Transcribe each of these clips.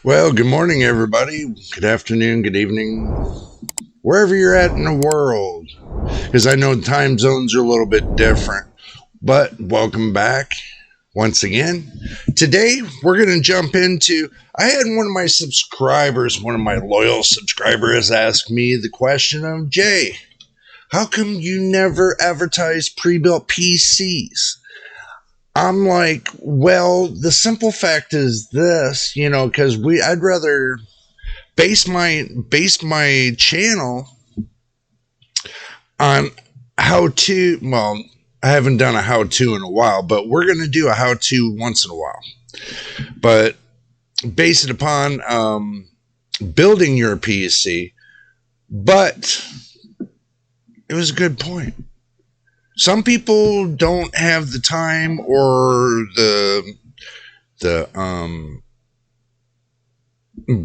Well, good morning, everybody. Good afternoon, good evening, wherever you're at in the world. Because I know time zones are a little bit different. But welcome back once again. Today, we're going to jump into. I had one of my subscribers, one of my loyal subscribers, ask me the question of Jay, how come you never advertise pre built PCs? I'm like, well, the simple fact is this, because I'd rather base my channel on how to. Well, I haven't done a how to in a while, but we're going to do a how to once in a while. But base it upon building your PC. But it was a good point. Some people don't have the time or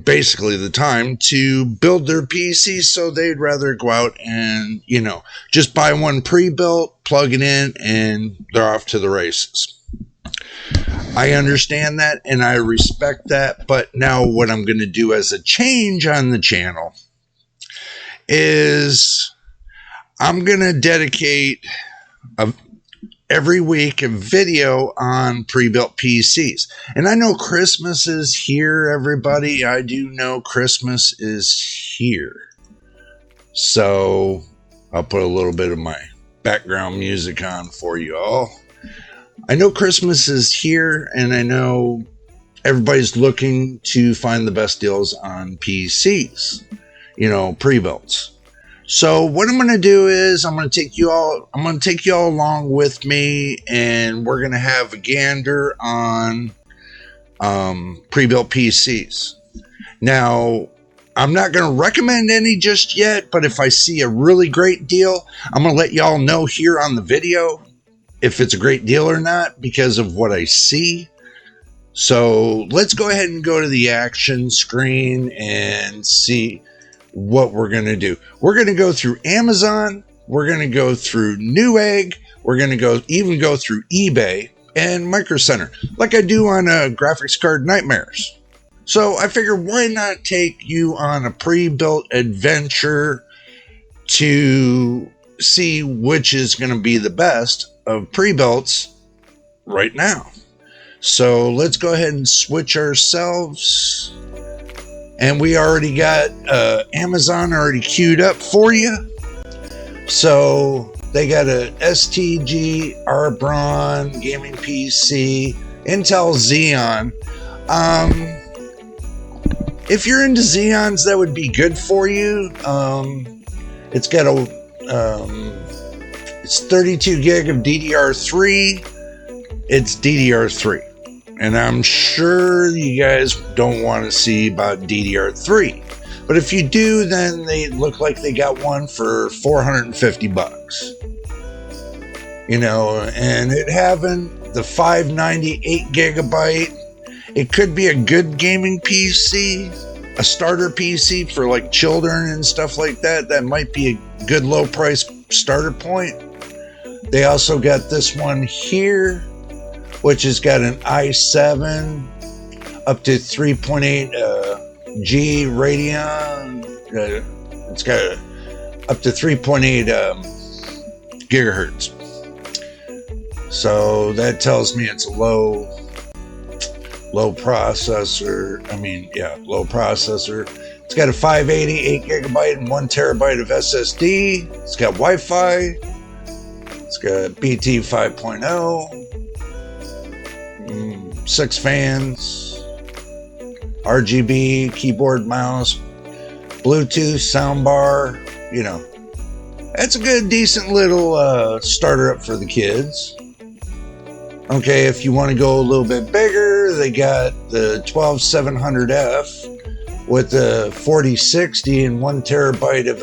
basically the time to build their PC, so they'd rather go out and, just buy one pre-built, plug it in, and they're off to the races. I understand that and I respect that, but now what I'm going to do as a change on the channel is I'm going to dedicate every week a video on pre-built PCs. And I know Christmas is here, everybody. I do know Christmas is here. So I'll put a little bit of my background music on for you all. I know Christmas is here, and I know everybody's looking to find the best deals on PCs, pre-builts. So what I'm going to do is I'm going to take you all along with me, and we're going to have a gander on pre-built PCs. Now, I'm not going to recommend any just yet, but if I see a really great deal, I'm going to let y'all know here on the video if it's a great deal or not because of what I see. So let's go ahead and go to the action screen and see what we're going to do. We're going to go through Amazon. We're going to go through Newegg. We're going to go through eBay and Micro Center, like I do on Graphics Card Nightmares. So I figured, why not take you on a pre-built adventure to see which is going to be the best of pre-builts right now. So let's go ahead and switch ourselves. And we already got Amazon already queued up for you. So they got a STG Arbron gaming PC, Intel Xeon. If you're into Xeons, that would be good for you. It's got it's 32 gig of DDR3. It's DDR3. And I'm sure you guys don't want to see about DDR3. But if you do, then they look like they got one for $450. And it having the 598 gigabyte, it could be a good gaming PC, a starter PC for like children and stuff like that. That might be a good low price starter point. They also got this one here, which has got an i7 up to 3.8 G Radeon. It's got up to 3.8 gigahertz. So that tells me it's a low processor. Low processor. It's got a 588 gigabyte and 1 terabyte of SSD. It's got Wi-Fi. It's got BT 5.0. 6 fans, RGB, keyboard, mouse, Bluetooth, soundbar. That's a good, decent little starter up for the kids. Okay, if you want to go a little bit bigger, they got the 12700F with the 4060 and 1 terabyte of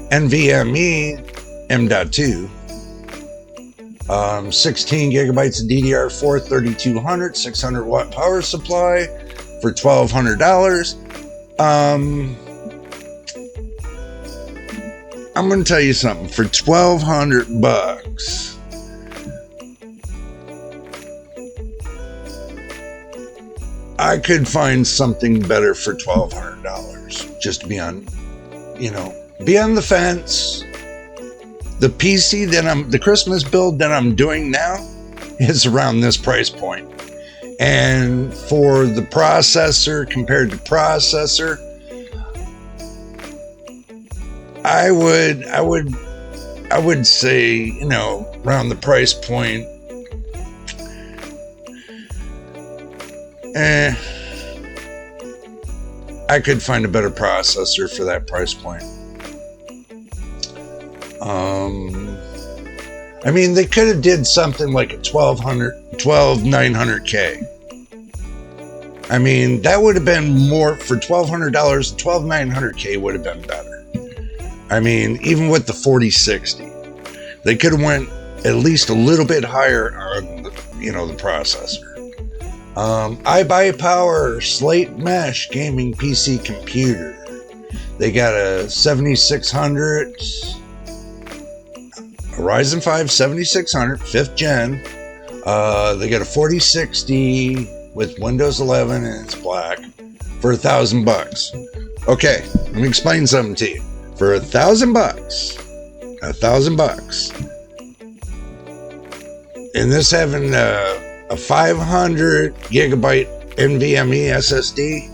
NVMe M.2. 16 gigabytes of DDR4, 3200, 600 watt power supply for $1,200. I'm going to tell you something. For $1,200, I could find something better for $1,200 just to be on, be on the fence. The PC the Christmas build that I'm doing now is around this price point. And for the processor compared to processor, I would say, around the price point, I could find a better processor for that price point. They could have did something like a 12900K. That would have been more for $1,200. 12900K would have been better. Even with the 4060, they could have went at least a little bit higher on the processor. iBuyPower Slate Mesh Gaming PC Computer. They got a 7600, a Ryzen 5 7600, 5th gen. They got a 4060 with Windows 11 and it's black for $1,000. Okay, let me explain something to you. For $1,000, and this having a 500 gigabyte NVMe SSD,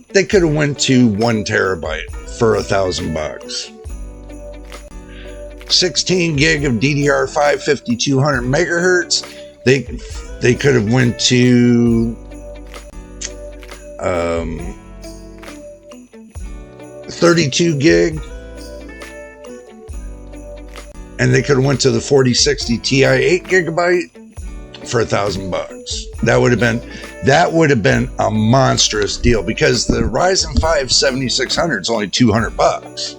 they could have went to 1 terabyte for $1,000. 16 gig of DDR5 5200 megahertz, they could have went to 32 gig, and they could have went to the 4060 Ti 8 gigabyte for $1,000. That would have been a monstrous deal, because the Ryzen 5 7600 is only $200.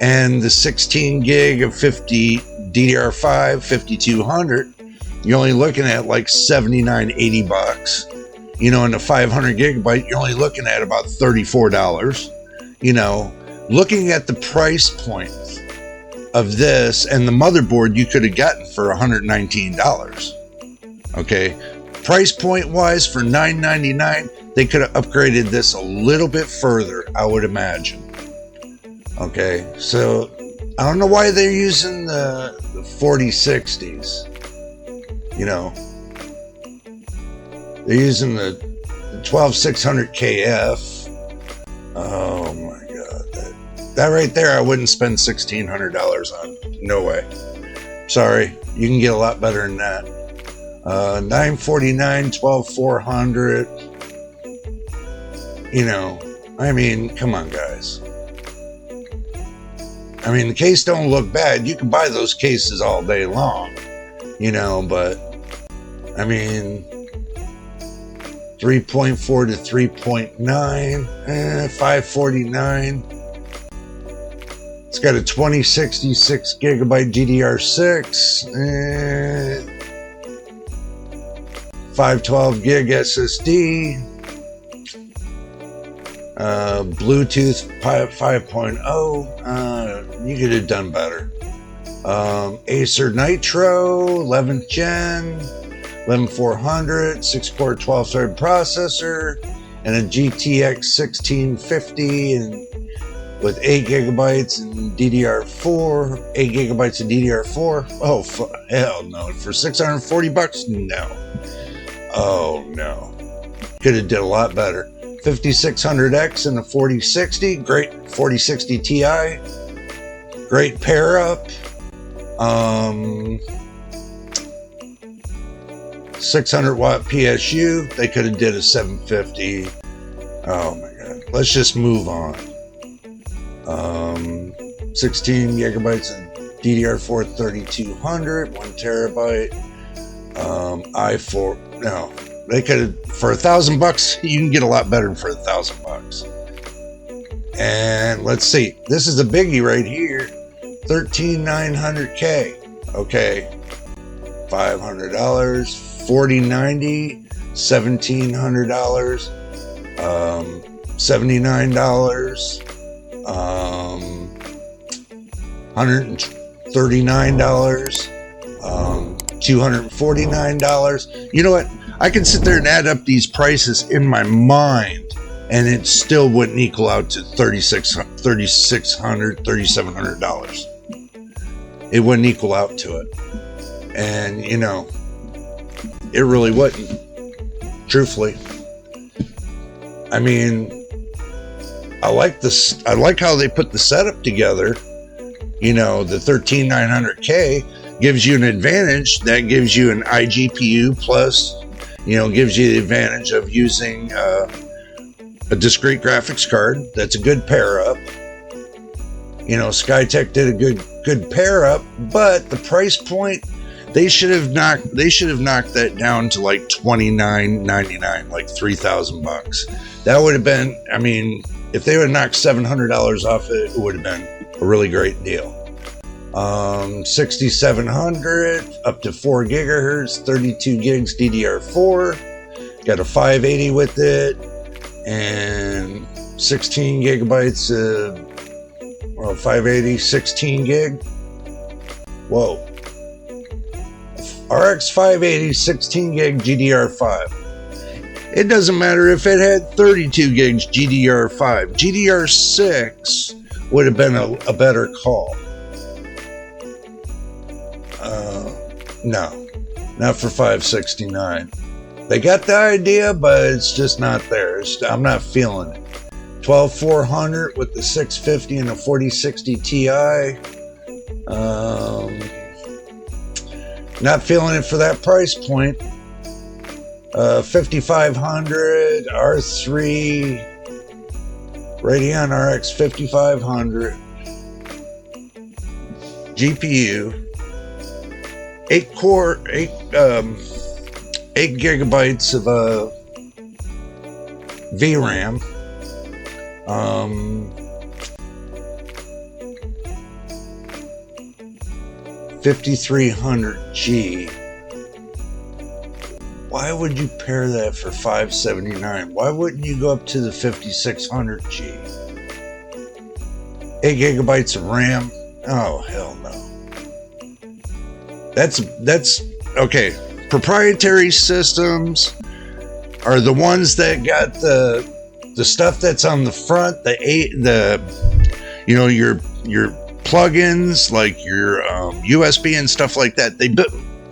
And the 16 gig of DDR5 5200, you're only looking at like $79-$80. And the 500 gigabyte, you're only looking at about $34. Looking at the price point of this and the motherboard, you could have gotten for $119. Okay, price point wise, for $999, they could have upgraded this a little bit further, I would imagine. Okay, so I don't know why they're using the 4060s. They're using the 12600 KF. Oh my god, that right there, I wouldn't spend $1,600 on. No way. Sorry, you can get a lot better than that. 949, 12400. Come on, guys. The case don't look bad. You can buy those cases all day long, but 3.4 to 3.9, $549. It's got a 2066 gigabyte DDR6, 512 gig SSD, Bluetooth 5.0. You could have done better. Acer Nitro 11th gen, 11400, 6-core 12-thread processor, and a GTX 1650 and with 8 gigabytes and DDR4, 8 gigabytes of DDR4. Oh, hell no. For $640? No. Oh, no. Could have did a lot better. 5600X and a 4060. Great 4060 Ti. Great pair up. 600 watt PSU. They could have did a 750. Oh my god. Let's just move on. 16 gigabytes of DDR4 3200, 1 terabyte. i4. No, they could have, for $1,000. You can get a lot better for $1,000. And let's see. This is a biggie right here. 13900K. Okay. $500. 4090. $1,700. $79. $139. $249. You know what? I can sit there and add up these prices in my mind, and it still wouldn't equal out to $3,600, $3,700. It wouldn't equal out to it. And, you know, it really wouldn't, truthfully. I mean, I like this. I like how they put the setup together. You know, the 13900K gives you an advantage. That gives you an iGPU plus, you know, gives you the advantage of using a discrete graphics card. That's a good pair up. You know, Skytech did a good pair up, but the price point, they should have knocked that down to like $29.99, like $3,000. That would have been, I mean, if they would have knocked $700 off it, it would have been a really great deal. 6700 up to 4 gigahertz, 32 gigs DDR4, got a 580 with it, and 16 gigabytes of 580, 16 gig. Whoa. RX 580, 16 gig GDR5. It doesn't matter if it had 32 gigs GDR5. GDR6 would have been a better call. No, not for 569. They got the idea, but it's just not there. I'm not feeling it. 12400 with the 650 and a 4060 Ti. Not feeling it for that price point. 5500 R3 Radeon RX 5500 GPU, 8 gigabytes of VRAM, 5300G. Why would you pair that for $579? Why wouldn't you go up to the 5600G? 8 gigabytes of RAM? Oh, hell no. That's okay. Proprietary systems are the ones that got the stuff that's on the front, you know, your plugins, like your USB and stuff like that.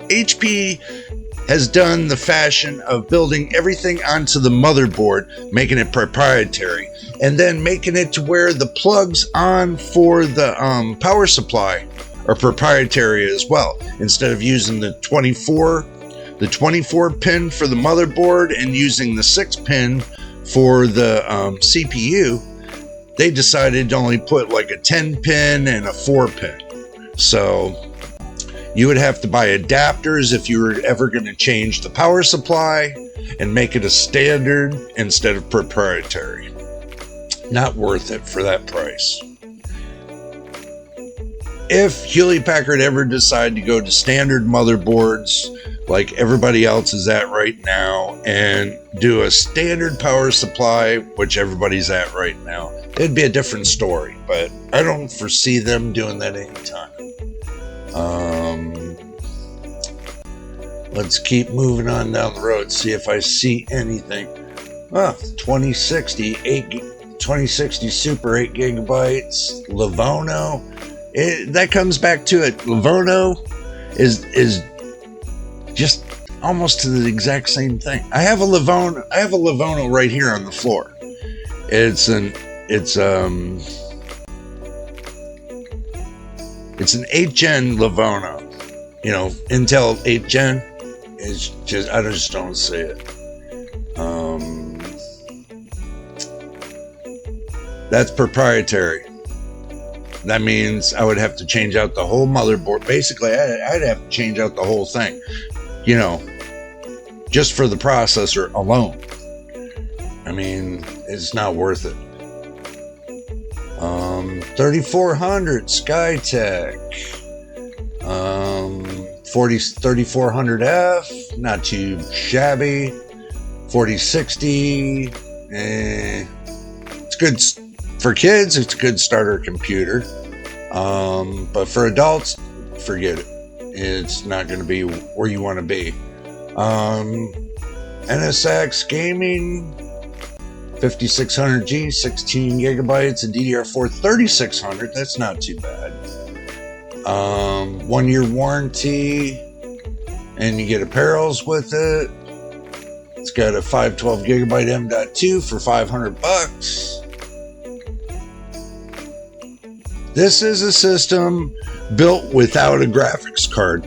HP has done the fashion of building everything onto the motherboard, making it proprietary, and then making it to where the plugs on for the power supply are proprietary as well. Instead of using the 24 pin for the motherboard and using the 6 pin for the CPU, they decided to only put like a 10 pin and a 4 pin. So you would have to buy adapters if you were ever going to change the power supply and make it a standard instead of proprietary. Not worth it for that price. If Hewlett-Packard ever decide to go to standard motherboards like everybody else is at right now and do a standard power supply, which everybody's at right now, it'd be a different story, but I don't foresee them doing that anytime. Let's keep moving on down the road, see if I see anything. 2060 Super 8 gigabytes, Livono. That comes back to it. Livono is just almost to the exact same thing. I have a Livono right here on the floor. It's an 8th gen Livono. You know, Intel 8th gen is just, I just don't see it. That's proprietary. That means I would have to change out the whole motherboard. Basically, I'd have to change out the whole thing, you know, just for the processor alone. I mean, it's not worth it. 3400 Skytech, 3400F, not too shabby. 4060, it's good for kids. It's a good starter computer, but for adults, forget it. It's not going to be where you want to be. NSX Gaming 5600G, 16 gigabytes, and DDR4 3600. That's not too bad. 1 year warranty, and you get apparels with it. It's got a 512 gigabyte M.2 for $500. This is a system built without a graphics card.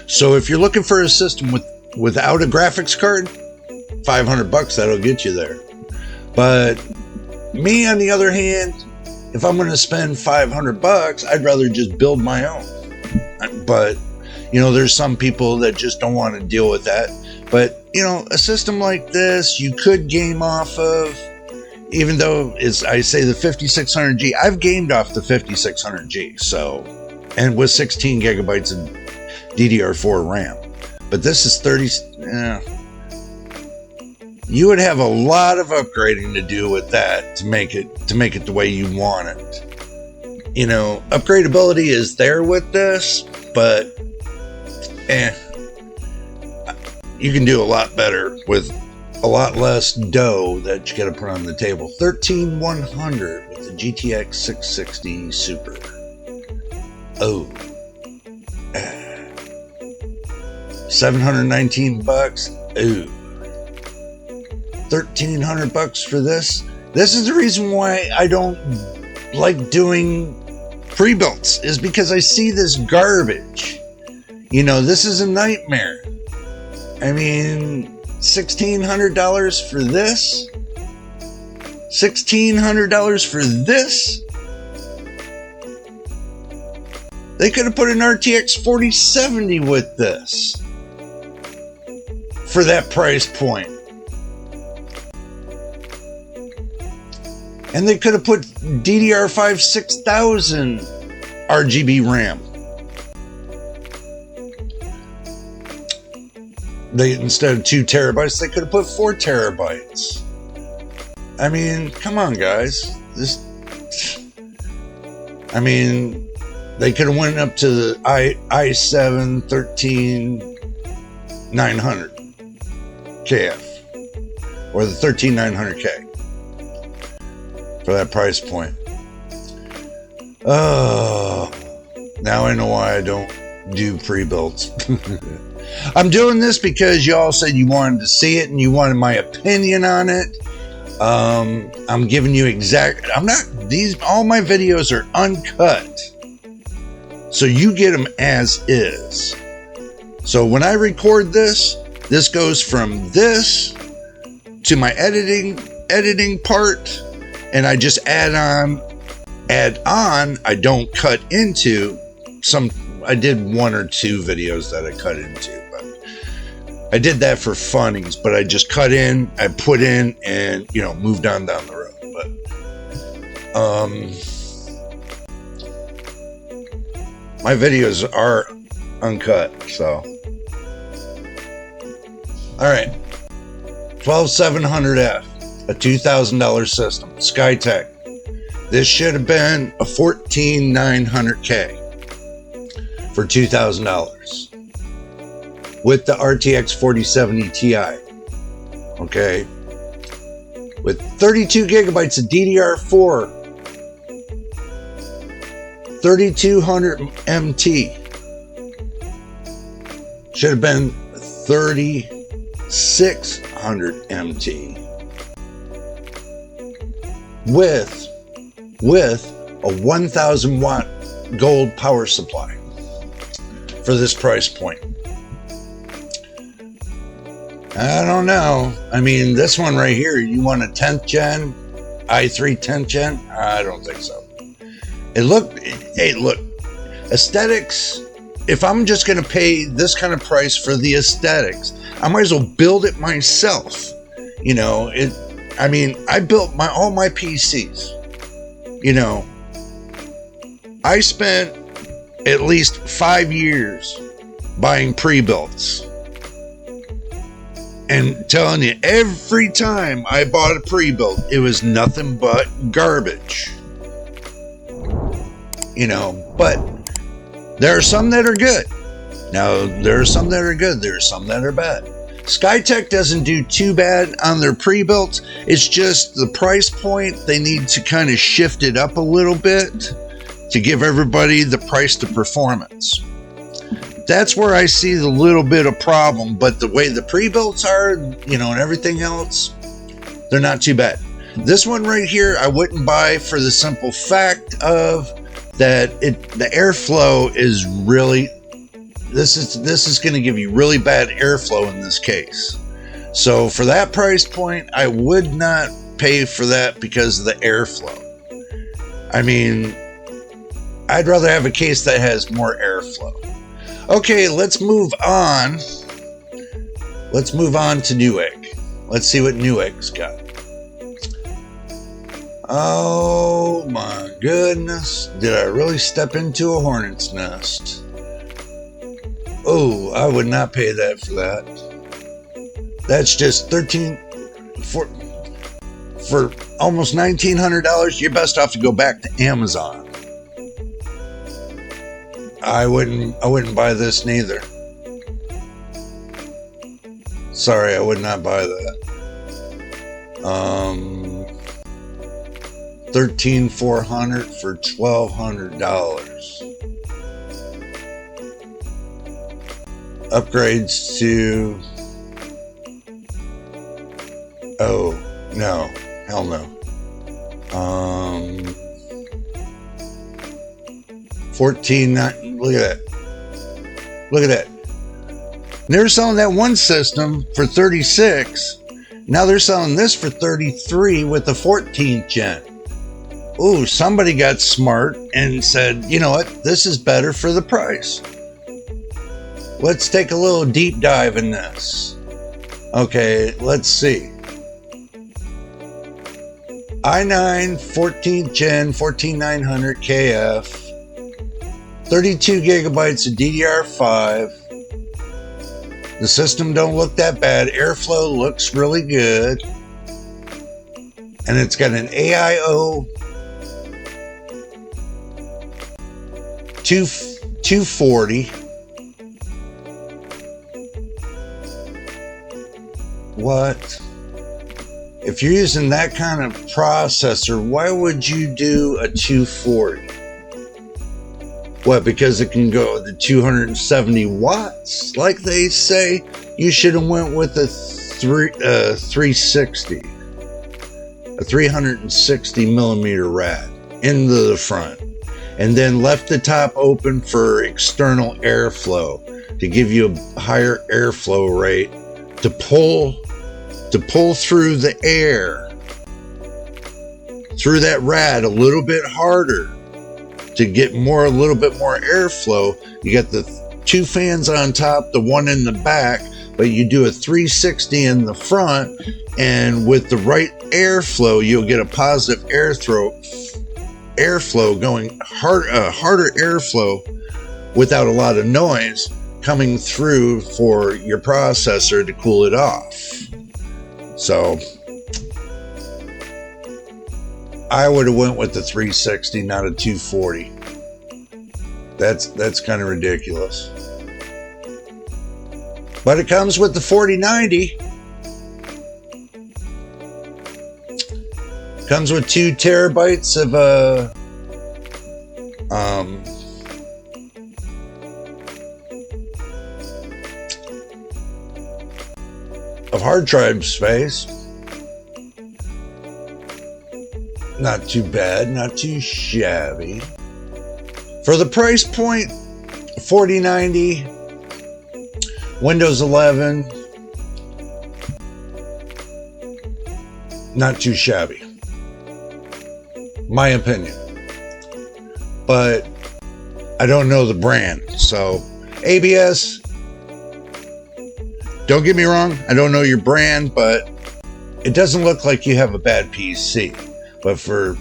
So if you're looking for a system without a graphics card, $500, that'll get you there. But me, on the other hand, if I'm going to spend $500, I'd rather just build my own. But, you know, there's some people that just don't want to deal with that. But, you know, a system like this, you could game off of, even though I say the 5600G, I've gamed off the 5600G. So, and with 16 gigabytes of DDR4 RAM. But this is 30, you would have a lot of upgrading to do with that to make it the way you want it. You know, upgradability is there with this, but you can do a lot better with a lot less dough that you got to put on the table. 13100 with the GTX 660 Super. Oh. $719. Ooh. $1,300 for this. This is the reason why I don't like doing pre-builts, is because I see this garbage. You know, this is a nightmare. I mean, $1,600 for this? $1,600 for this? They could have put an RTX 4070 with this for that price point. And they could have put DDR5 6000 RGB RAM. Instead of 2 terabytes, they could have put 4 terabytes. I mean, come on, guys. They could have went up to the i7 13900 KF or the 13900K for that price point. Oh, now I know why I don't do pre-builds. I'm doing this because y'all said you wanted to see it and you wanted my opinion on it. I'm giving you all my videos are uncut. So you get them as is. So when I record this goes from this to my editing part, and I just add on. I don't cut into some. I did 1 or 2 videos that I cut into, but I did that for funnies, but I just cut in, I put in, and, you know, moved on down the road. But, my videos are uncut, so. All right. 12700F, a $2,000 system, Skytech. This should have been a 14900K for $2,000 with the RTX 4070 Ti. Okay. With 32 gigabytes of DDR4, 3200 MT. Should have been 3600 MT. With a 1000 watt gold power supply for this price point. I don't know. I mean, this one right here, you want a 10th gen, i3 10th gen? I don't think so. Hey, look, aesthetics, if I'm just going to pay this kind of price for the aesthetics, I might as well build it myself. You know, I built all my PCs. You know, I spent at least 5 years buying pre-builts. And telling you, every time I bought a pre-built, it was nothing but garbage. You know, but there are some that are good. Now, there are some that are good. There are some that are bad. Skytech doesn't do too bad on their pre-built. It's just the price point. They need to kind of shift it up a little bit to give everybody the price to performance. That's where I see the little bit of problem. But the way the pre-builts are, and everything else, they're not too bad. This one right here, I wouldn't buy for the simple fact of that the airflow is really, this is going to give you really bad airflow in this case. So for that price point, I would not pay for that because of the airflow. I mean, I'd rather have a case that has more airflow. Okay, let's move on. Let's move on to Newegg. Let's see what Newegg's got. Oh my goodness. Did I really step into a hornet's nest? Oh, I would not pay that for that. That's just for almost $1,900. You're best off to go back to Amazon. I wouldn't buy this neither. Sorry, I would not buy that. $13,400 for $1,200. Upgrades to, oh no, hell no. 14, look at that. Look at that. They were selling that one system for 36. Now they're selling this for 33 with the 14th gen. Ooh, somebody got smart and said, you know what, this is better for the price. Let's take a little deep dive in this. Okay, let's see. i9 14th gen 14900 KF, 32 gigabytes of DDR5. The system don't look that bad. Airflow looks really good. And it's got an AIO 240. What? If you're using that kind of processor, why would you do a 240? What, because it can go to 270 watts? Like they say, you should have went with a 360. A 360 millimeter rad into the front. And then left the top open for external airflow to give you a higher airflow rate to pull through the air through that rad a little bit harder to get a little bit more airflow. You got the two fans on top, the one in the back, but you do a 360 in the front, and with the right airflow, you'll get a positive airflow going harder airflow without a lot of noise coming through for your processor to cool it off. So I would have went with the 360, not a 240. That's kind of ridiculous. But it comes with the 4090. Comes with 2 terabytes of hard drive space. Not too bad, not too shabby. For the price point, 4090, Windows 11, not too shabby. My opinion. But I don't know the brand. So ABS, don't get me wrong, I don't know your brand, but it doesn't look like you have a bad PC. But for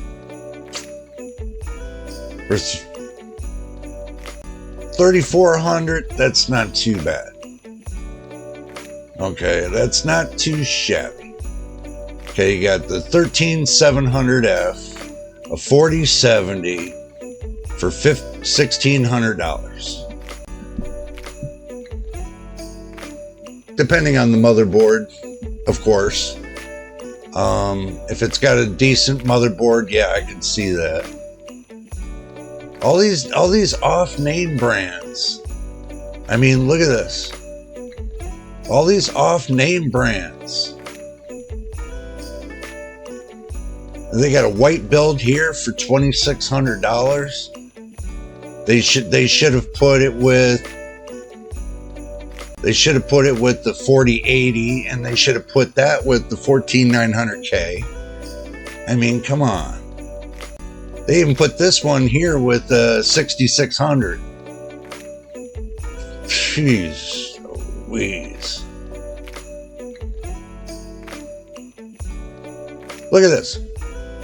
3,400, that's not too bad. Okay, that's not too shabby. Okay, you got the 13700F, a 4070 for $1,600. depending on the motherboard, of course. If it's got a decent motherboard, yeah, I can see that. All these off-name brands. I mean, look at this. All these off-name brands. And they got a white build here for $2,600. They should have put it with the 4080, and they should have put that with the 14900K. I mean, come on. They even put this one here with the 6600. Jeez Louise. Look at this.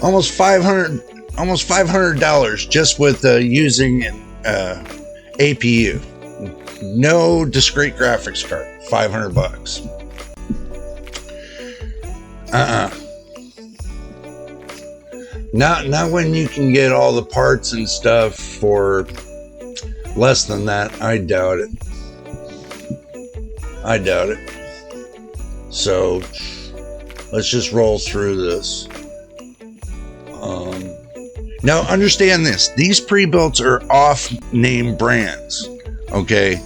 Almost $500 just with using an APU. No discrete graphics card. $500. Not when you can get all the parts and stuff for less than that. I doubt it. So let's just roll through this. Now understand this. These pre-builts are off-name brands. Okay?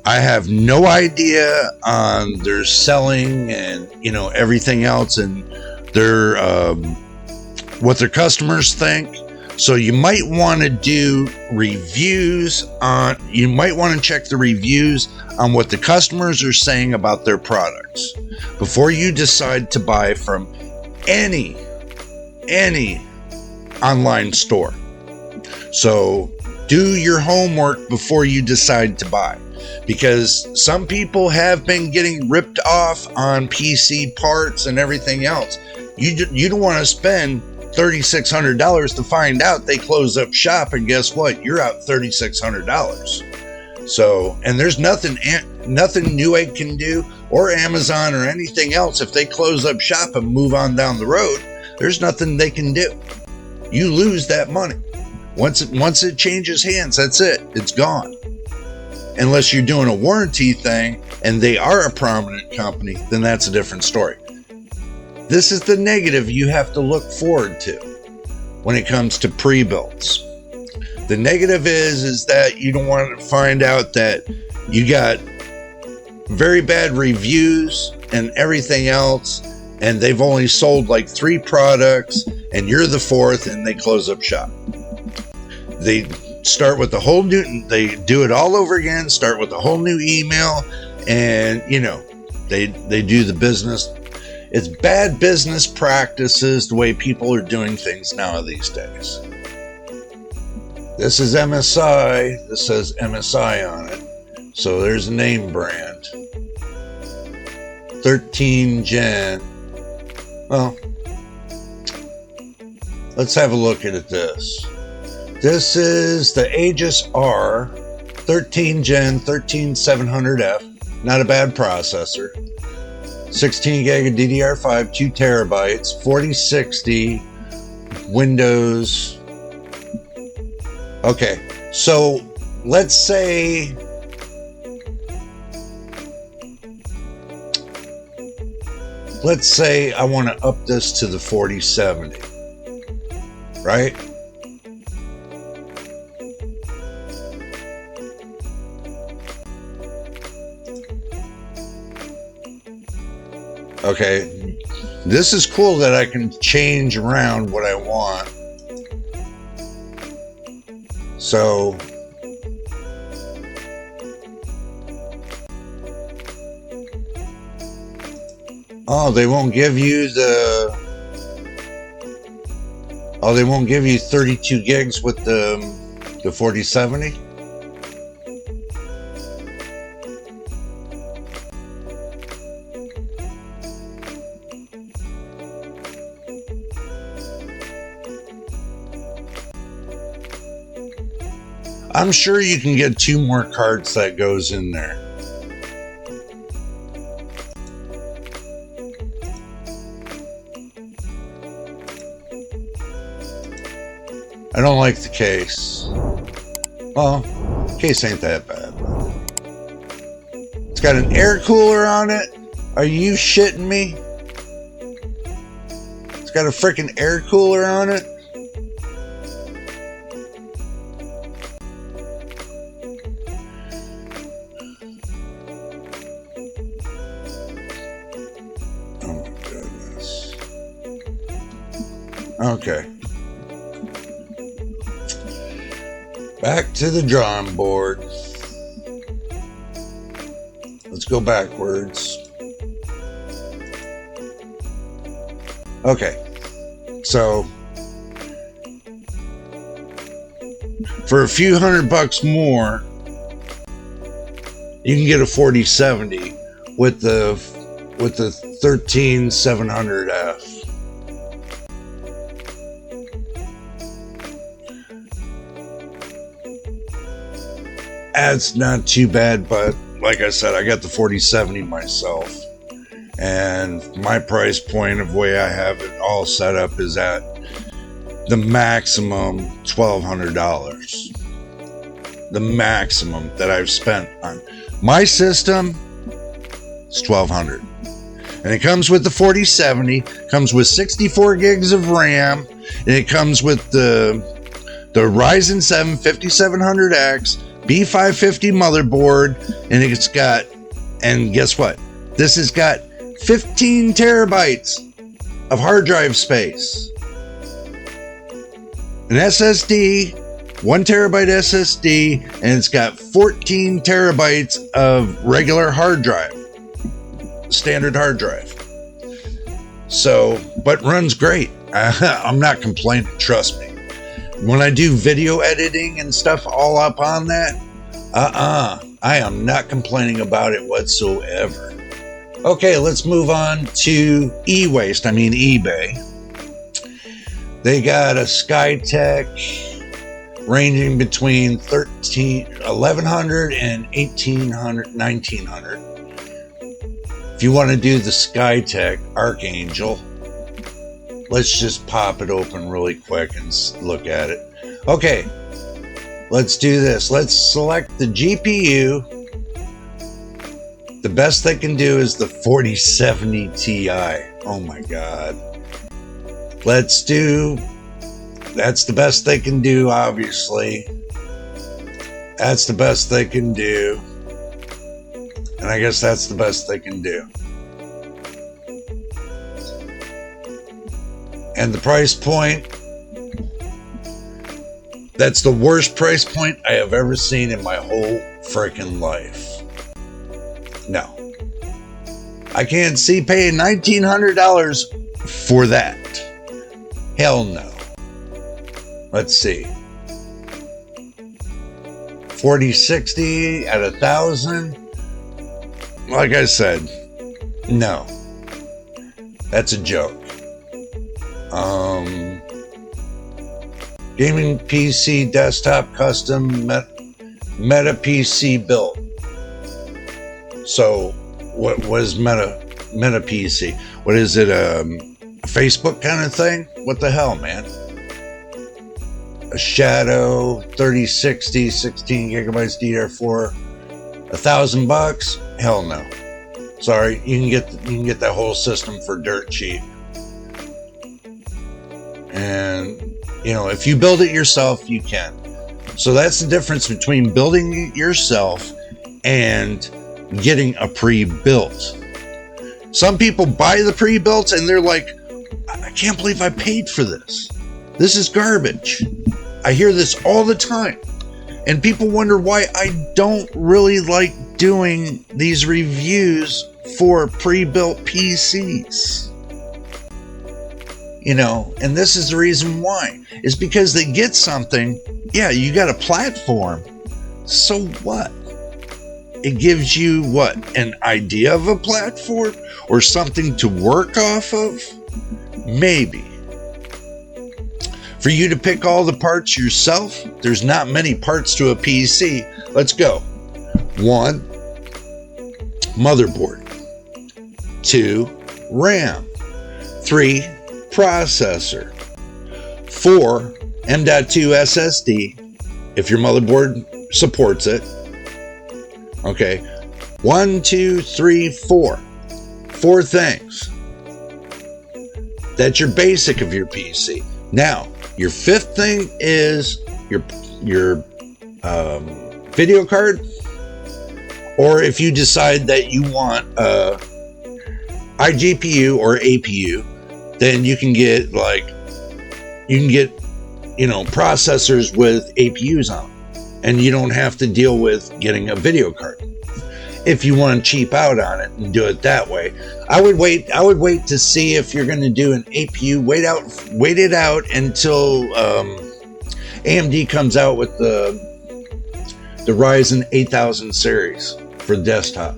I have no idea on their selling and, everything else, and their what their customers think. So you might want to do reviews on, you might want to check the reviews on what the customers are saying about their products before you decide to buy from any online store. So do your homework before you decide to buy, because some people have been getting ripped off on PC parts and everything else. You don't want to spend $3,600 to find out they close up shop, and guess what? You're out $3,600. So, and there's nothing Newegg can do, or Amazon or anything else. If they close up shop and move on down the road, there's nothing they can do. You lose that money. Once it changes hands, that's it. It's gone. Unless you're doing a warranty thing and they are a prominent company, then that's a different story. This is the negative you have to look forward to when it comes to pre-builds. The negative is that you don't want to find out that you got very bad reviews and everything else, and they've only sold like 3 products, and you're the 4th, and they close up shop. They start with the whole new, they do it all over again, start with a whole new email, and they do the business. It's bad business practices the way people are doing things now these days. This is MSI. This says MSI on it. So there's a name brand. 13 Gen. Well, let's have a look at this. This is the Aegis R 13 Gen 13700F. Not a bad processor. 16 gig of DDR5, 2 terabytes, 4060 Windows. Okay, so let's say I want to up this to the 4070, right? Okay, this is cool that I can change around what I want. So they won't give you they won't give you 32 gigs with the 4070. I'm sure you can get 2 more cards that goes in there. I don't like the case. Well, case ain't that bad. It's got an air cooler on it. Are you shitting me? It's got a freaking air cooler on it. Oh my goodness. Okay. Back to the drawing board. Let's go backwards. Okay. So, for a few $100 more, you can get a 4070 with the 13700F. That's not too bad, but like I said, I got the 4070 myself, and my price point of the way I have it all set up is at the maximum $1,200. The maximum that I've spent on my system is $1,200, and it comes with the 4070, comes with 64 gigs of RAM, and it comes with the Ryzen 7 5700X B550 motherboard, and it's got, and guess what? This has got 15 terabytes of hard drive space. An SSD, 1 terabyte SSD, and it's got 14 terabytes of regular hard drive, standard hard drive. So, but runs great. I'm not complaining, trust me. When I do video editing and stuff all up on that, I am not complaining about it whatsoever. Okay, let's move on to eBay. They got a Skytech ranging between $1,100 and $1,800, $1,900. If you want to do the Skytech Archangel, let's just pop it open really quick and look at it. Okay, let's do this. Let's select the GPU. The best they can do is the 4070 Ti. Oh my God. That's the best they can do, obviously. That's the best they can do. And I guess that's the best they can do. And the price point, that's the worst price point I have ever seen in my whole freaking life. No. I can't see paying $1,900 for that. Hell no. Let's see. 4060 at 1,000. Like I said, no. That's a joke. Gaming PC desktop custom Meta PC built. So what was Meta PC? What is it? A Facebook kind of thing? What the hell, man? A Shadow 3060 16 gigabytes DDR4, $1,000? Hell no. Sorry, you can get that whole system for dirt cheap. And you know, if you build it yourself, you can. So that's the difference between building it yourself and getting a pre-built. Some people buy the pre-built and they're like, I can't believe I paid for this. This is garbage. I hear this all the time. And people wonder why I don't really like doing these reviews for pre-built PCs. You know, and this is the reason why. Is because they get something, yeah, you got a platform. So what? It gives you what? An idea of a platform? Or something to work off of? Maybe. For you to pick all the parts yourself, there's not many parts to a PC. Let's go. 1, motherboard. 2, RAM. 3, processor. 4, M.2 SSD, if your motherboard supports it. Okay. 1, 2, 3, 4. 4 things. That's your basic of your PC. Now, your 5th thing is your video card, or if you decide that you want iGPU or APU, then you can get processors with APUs on them, and you don't have to deal with getting a video card. If you want to cheap out on it and do it that way, I would wait to see if you're going to do an APU. Wait it out until AMD comes out with the Ryzen 8000 series for desktop,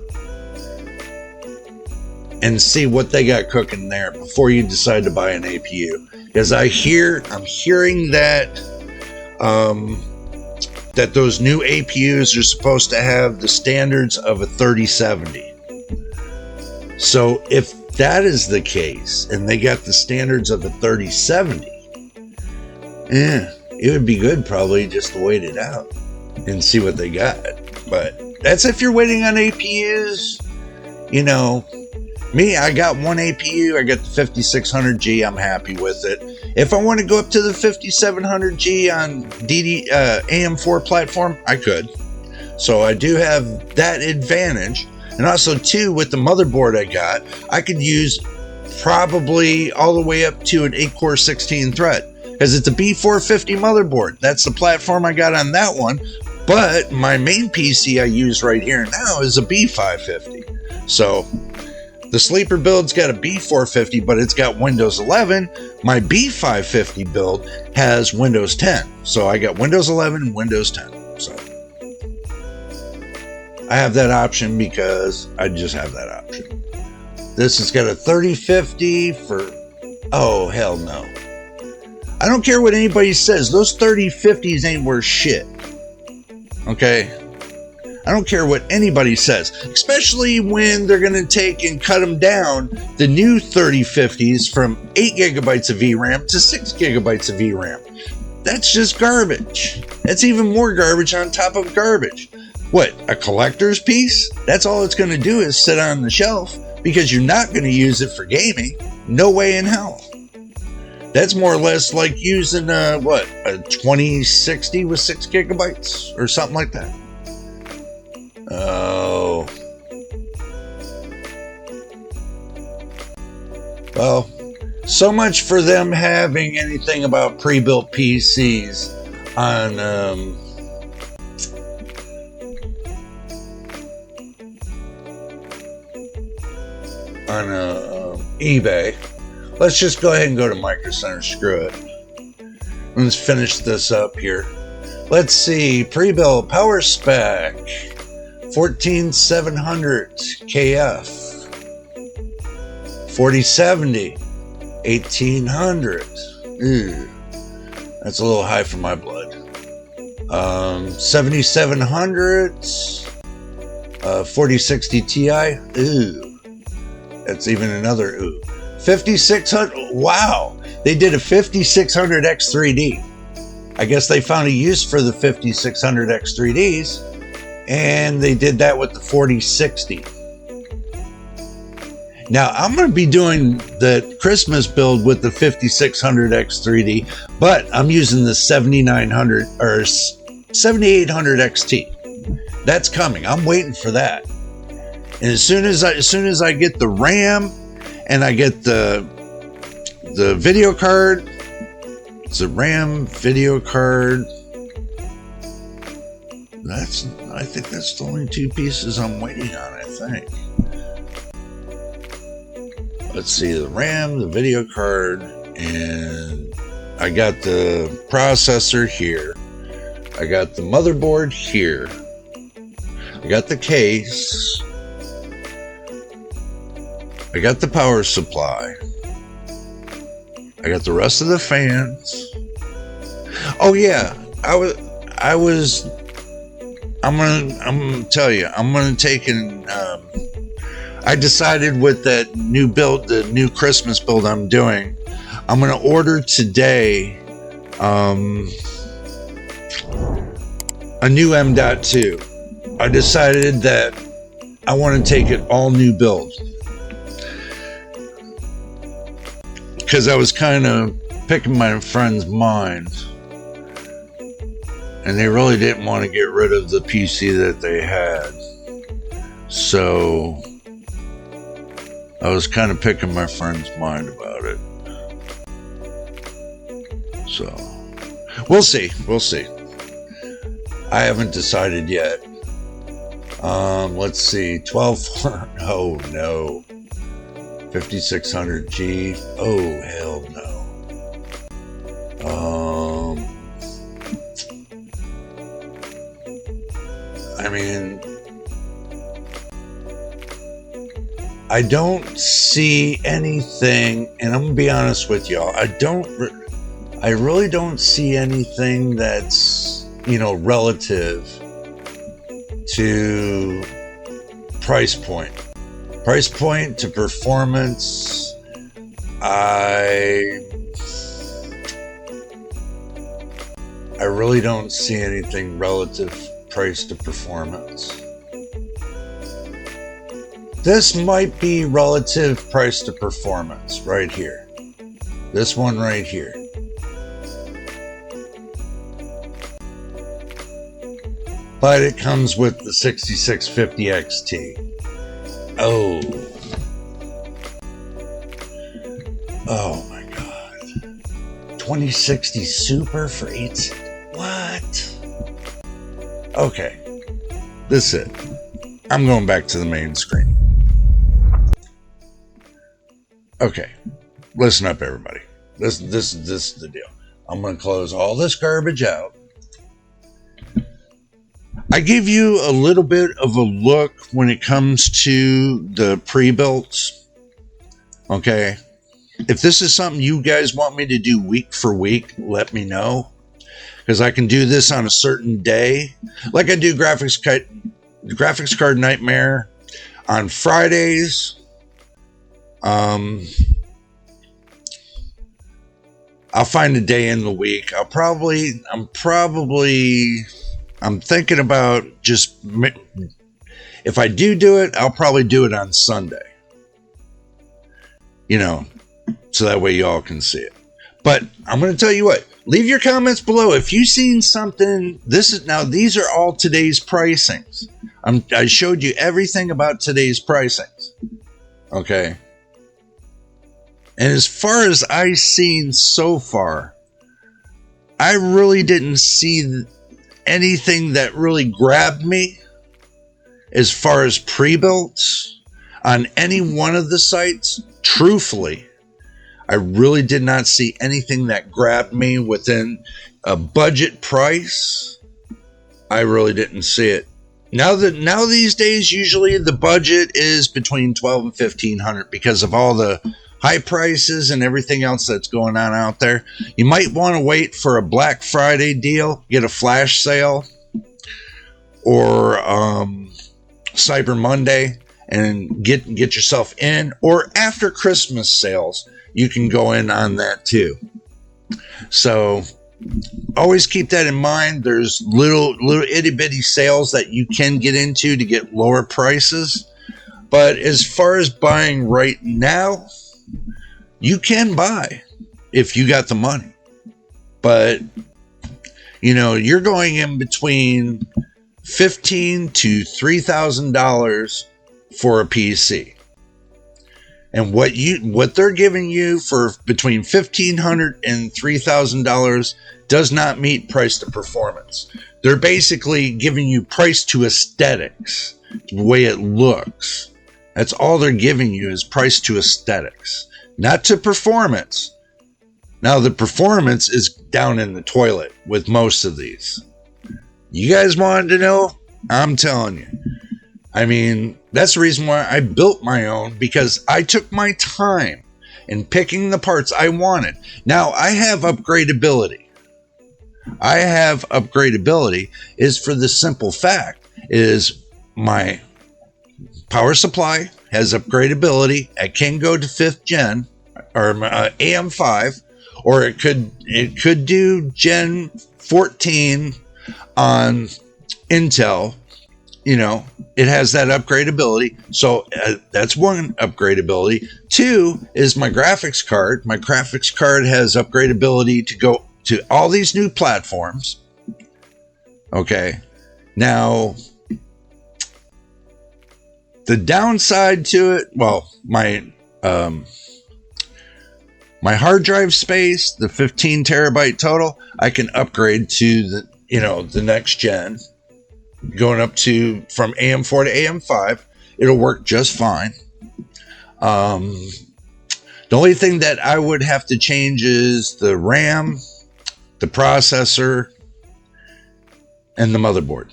and see what they got cooking there before you decide to buy an APU. Because I'm hearing that that those new APUs are supposed to have the standards of a 3070. So if that is the case, and they got the standards of a 3070, it would be good probably just to wait it out and see what they got. But that's if you're waiting on APUs. You know, me, I got one APU. I got the 5600G. I'm happy with it. If I want to go up to the 5700G on AM4 platform, I could. So I do have that advantage. And also, too, with the motherboard I could use probably all the way up to an 8-core 16-thread. Because it's a B450 motherboard. That's the platform I got on that one. But my main PC I use right here now is a B550. So the sleeper build's got a B450, but it's got Windows 11. My B550 build has Windows 10. So I got Windows 11 and Windows 10. So I have that option because I just have that option. This has got a 3050 for... Oh, hell no. I don't care what anybody says. Those 3050s ain't worth shit. Okay? I don't care what anybody says, especially when they're going to take and cut them down, the new 3050s, from 8 gigabytes of VRAM to 6 gigabytes of VRAM. That's just garbage. That's even more garbage on top of garbage. What, a collector's piece? That's all it's going to do is sit on the shelf, because you're not going to use it for gaming. No way in hell. That's more or less like using a 2060 with 6 gigabytes or something like that. Oh. Well, so much for them having anything about pre-built PCs on eBay. Let's just go ahead and go to Micro Center. Screw it. Let's finish this up here. Let's see. Pre-built power spec 14700 KF, 4070 1800. Ew, that's a little high for my blood. 7700 4060 Ti. Ooh, that's even another ooh. 5600. Wow, they did a 5600 X3D. I guess they found a use for the 5600 X3Ds, and they did that with the 4060. Now, I'm going to be doing the Christmas build with the 5600 X3D, but I'm using the 7900 or 7800 XT. That's coming. I'm waiting for that. And as soon as I get the RAM and I get the video card, it's a RAM video card. I think that's the only two pieces I'm waiting on, I think. Let's see, the RAM, the video card, and I got the processor here. I got the motherboard here. I got the case. I got the power supply. I got the rest of the fans. Oh yeah, I'm gonna tell you, I'm gonna take and I decided with that new build, the new Christmas build I'm doing, I'm gonna order today a new M.2. I decided that I want to take it all new build. Because I was kind of picking my friend's mind. And they really didn't want to get rid of the PC that they had. So I was kind of picking my friend's mind about it. So we'll see. We'll see. I haven't decided yet. Let's see. 12. Oh no. 5600G. Oh hell no. I mean, I don't see anything, and I'm gonna be honest with y'all. I really don't see anything that's, relative to price point to performance. I really don't see anything relative price to performance. This might be relative price to performance right here. This one right here. But it comes with the 6650 XT. Oh my god. 2060 Super for 8. What? Okay. This is it. I'm going back to the main screen. Okay. Listen up, everybody. This is the deal. I'm going to close all this garbage out. I give you a little bit of a look when it comes to the pre-builts. Okay. If this is something you guys want me to do week for week, let me know. Because I can do this on a certain day. Like I do graphics card Nightmare on Fridays. I'll find a day in the week. I'm thinking about just, if I do it, I'll probably do it on Sunday. So that way y'all can see it. But I'm going to tell you what, leave your comments below. If you've seen something, these are all today's pricings. I showed you everything about today's pricings. Okay. And as far as I've seen so far, I really didn't see anything that really grabbed me as far as pre-builts on any one of the sites. Truthfully, I really did not see anything that grabbed me within a budget price. I really didn't see it. Now these days, usually the budget is between $1,200 and $1,500 because of all the high prices and everything else that's going on out there. You might want to wait for a Black Friday deal, get a flash sale, or Cyber Monday, and get yourself in. Or after Christmas sales, you can go in on that too. So always keep that in mind. There's little itty bitty sales that you can get into to get lower prices. But as far as buying right now, you can buy if you got the money. But, you're going in between $1,500 to $3,000 for a PC. And what they're giving you for between $1,500 and $3,000 does not meet price to performance. They're basically giving you price to aesthetics, the way it looks. That's all they're giving you is price to aesthetics, not to performance. Now, the performance is down in the toilet with most of these. You guys wanted to know? I'm telling you. I mean, that's the reason why I built my own, because I took my time in picking the parts I wanted. Now, I have upgradability. Is for the simple fact is my power supply has upgradability. I can go to 5th gen or AM5, or it could do Gen 14 on Intel you know, it has that upgradability. So that's one upgradability. Two is my graphics card. My graphics card has upgradability to go to all these new platforms. Okay. Now, the downside to it, well, my hard drive space, the 15 terabyte total, I can upgrade to the, you know, the next gen, going up to from AM4 to AM5. It'll work just fine. The only thing that I would have to change is the RAM, the processor, and the motherboard.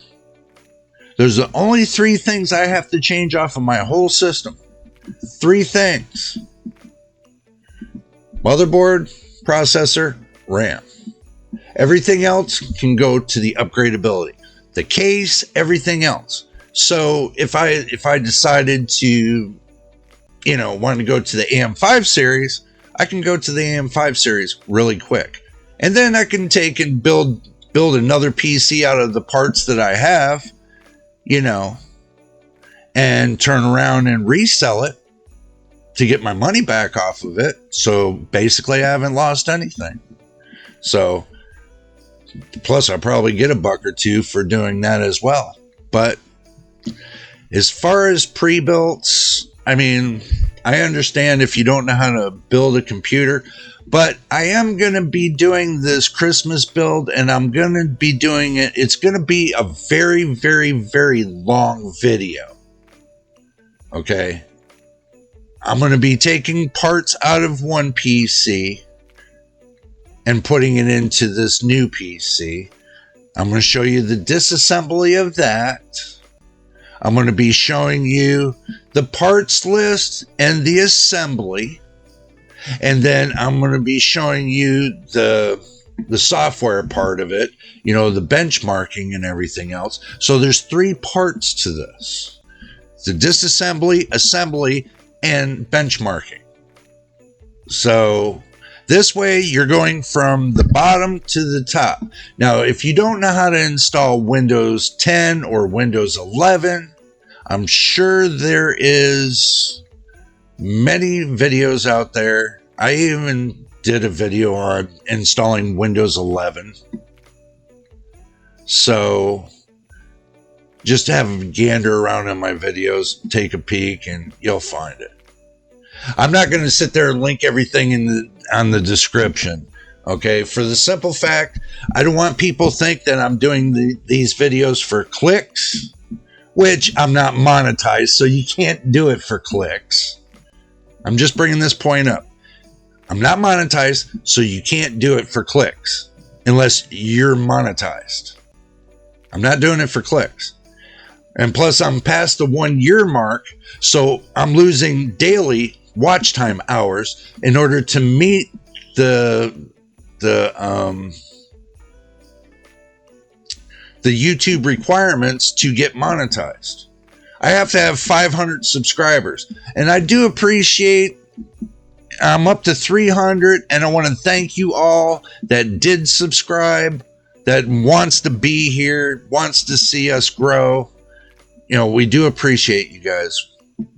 There's the only three things I have to change off of my whole system. Three things: motherboard, processor, RAM. Everything else can go to the upgradability. The case, everything else. So if I decided to, you know, want to go to the AM5 series, I can go to the AM5 series really quick. And then I can take and build another PC out of the parts that I have, you know, and turn around and resell it to get my money back off of it. So basically I haven't lost anything. So plus I'll probably get $1 or $2 for doing that as well. But as far as pre-builts, I mean, I understand if you don't know how to build a computer, but I am going to be doing this Christmas build, and I'm going to be doing it. It's going to be a very, very, very long video. Okay. I'm going to be taking parts out of one PC and putting it into this new PC. I'm going to show you the disassembly of that. I'm going to be showing you the parts list and the assembly. And then I'm going to be showing you the software part of it, you know, the benchmarking and everything else. So there's 3 parts to this: the disassembly, assembly, and benchmarking. So this way you're going from the bottom to the top. Now, if you don't know how to install Windows 10 or Windows 11, I'm sure there is many videos out there. I even did a video on installing Windows 11. So just have a gander around on my videos, take a peek, and you'll find it. I'm not going to sit there and link everything on the description. Okay, for the simple fact, I don't want people to think that I'm doing these videos for clicks, which I'm not monetized, so you can't do it for clicks. I'm just bringing this point up. I'm not monetized, so you can't do it for clicks unless you're monetized. I'm not doing it for clicks. And plus, I'm past the 1 year mark, so I'm losing daily watch time hours in order to meet the YouTube requirements to get monetized. I have to have 500 subscribers, and I do appreciate I'm up to 300, and I want to thank you all that did subscribe, that wants to be here, wants to see us grow. You know, we do appreciate you guys,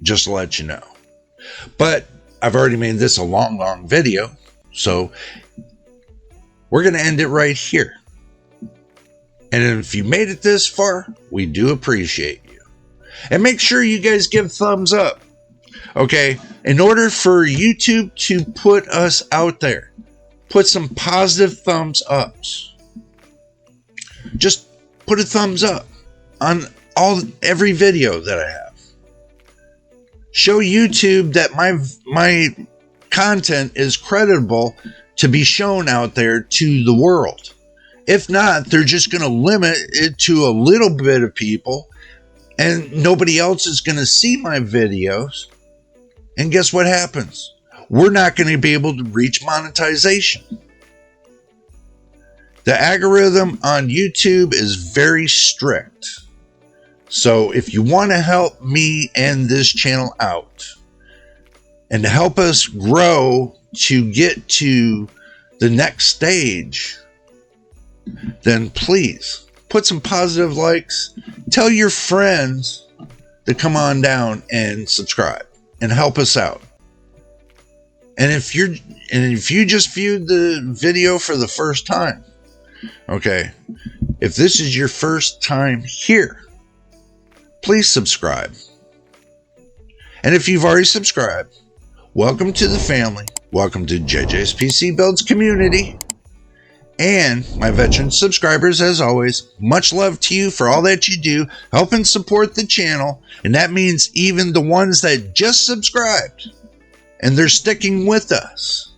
just to let you know. But I've already made this a long video, so we're going to end it right here. And if you made it this far, we do appreciate you. And make sure you guys give thumbs up. Okay, in order for YouTube to put us out there, put some positive thumbs ups. Just put a thumbs up on every video that I have. Show YouTube that my content is creditable to be shown out there to the world. If not, they're just going to limit it to a little bit of people, and nobody else is going to see my videos. And guess what happens? We're not going to be able to reach monetization. The algorithm on YouTube is very strict. So if you want to help me and this channel out and to help us grow to get to the next stage, then please put some positive likes. Tell your friends to come on down and subscribe and help us out. And if you just viewed the video for the first time, okay, if this is your first time here, please subscribe. And if you've already subscribed, welcome to the family. Welcome to JJ's PC Builds community. And my veteran subscribers, as always, much love to you for all that you do, helping support the channel. And that means even the ones that just subscribed and they're sticking with us.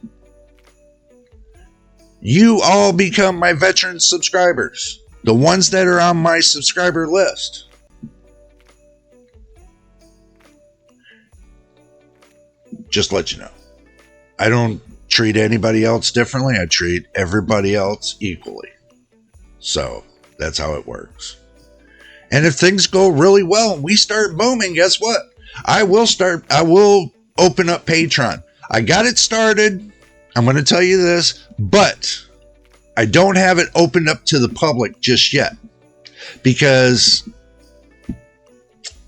You all become my veteran subscribers, the ones that are on my subscriber list. Just let you know, I don't treat anybody else differently. I treat everybody else equally. So that's how it works. And if things go really well and we start booming, guess what? I will open up Patreon. I got it started. I'm going to tell you this, but I don't have it opened up to the public just yet because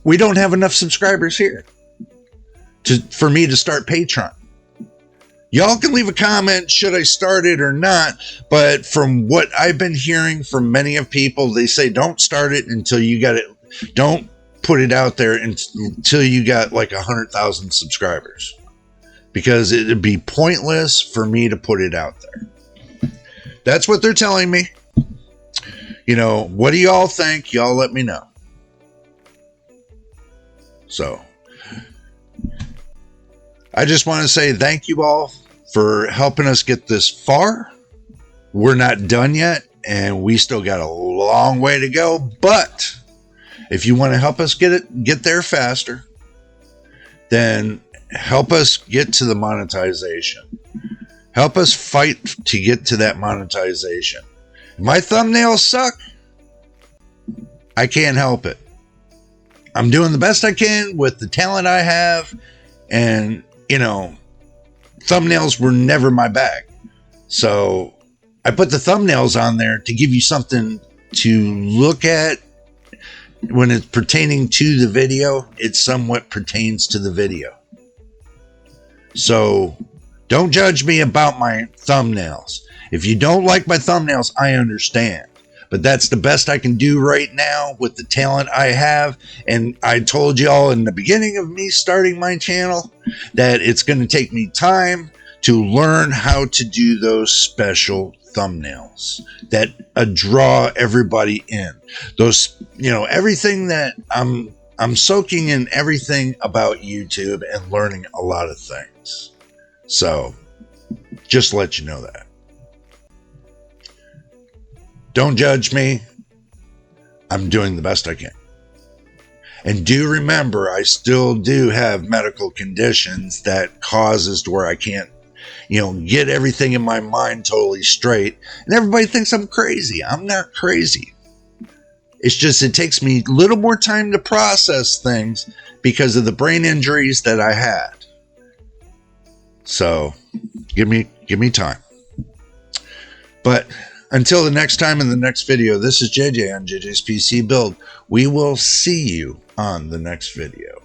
we don't have enough subscribers here for me to start Patreon. Y'all can leave a comment, should I start it or not? But from what I've been hearing from many of people, they say don't start it until you got it. Don't put it out there until you got like 100,000 subscribers, because it'd be pointless for me to put it out there. That's what they're telling me. You know, what do y'all think? Y'all let me know. So I just want to say thank you all for helping us get this far. We're not done yet, and we still got a long way to go. But if you want to help us get there faster, then help us get to the monetization. Help us fight to get to that monetization. My thumbnails suck. I can't help it. I'm doing the best I can with the talent I have, and you know, thumbnails were never my bag. So I put the thumbnails on there to give you something to look at when it's pertaining to the video. It somewhat pertains to the video. So don't judge me about my thumbnails. If you don't like my thumbnails, I understand. But that's the best I can do right now with the talent I have. And I told y'all in the beginning of me starting my channel that it's going to take me time to learn how to do those special thumbnails that draw everybody in. Those, you know, everything that I'm soaking in everything about YouTube and learning a lot of things. So just let you know that. Don't judge me. I'm doing the best I can. And do remember, I still do have medical conditions that causes to where I can't, you know, get everything in my mind totally straight. And everybody thinks I'm crazy. I'm not crazy. It's just it takes me a little more time to process things because of the brain injuries that I had. So give me time. But until the next time in the next video, this is JJ on JJ's PC Build. We will see you on the next video.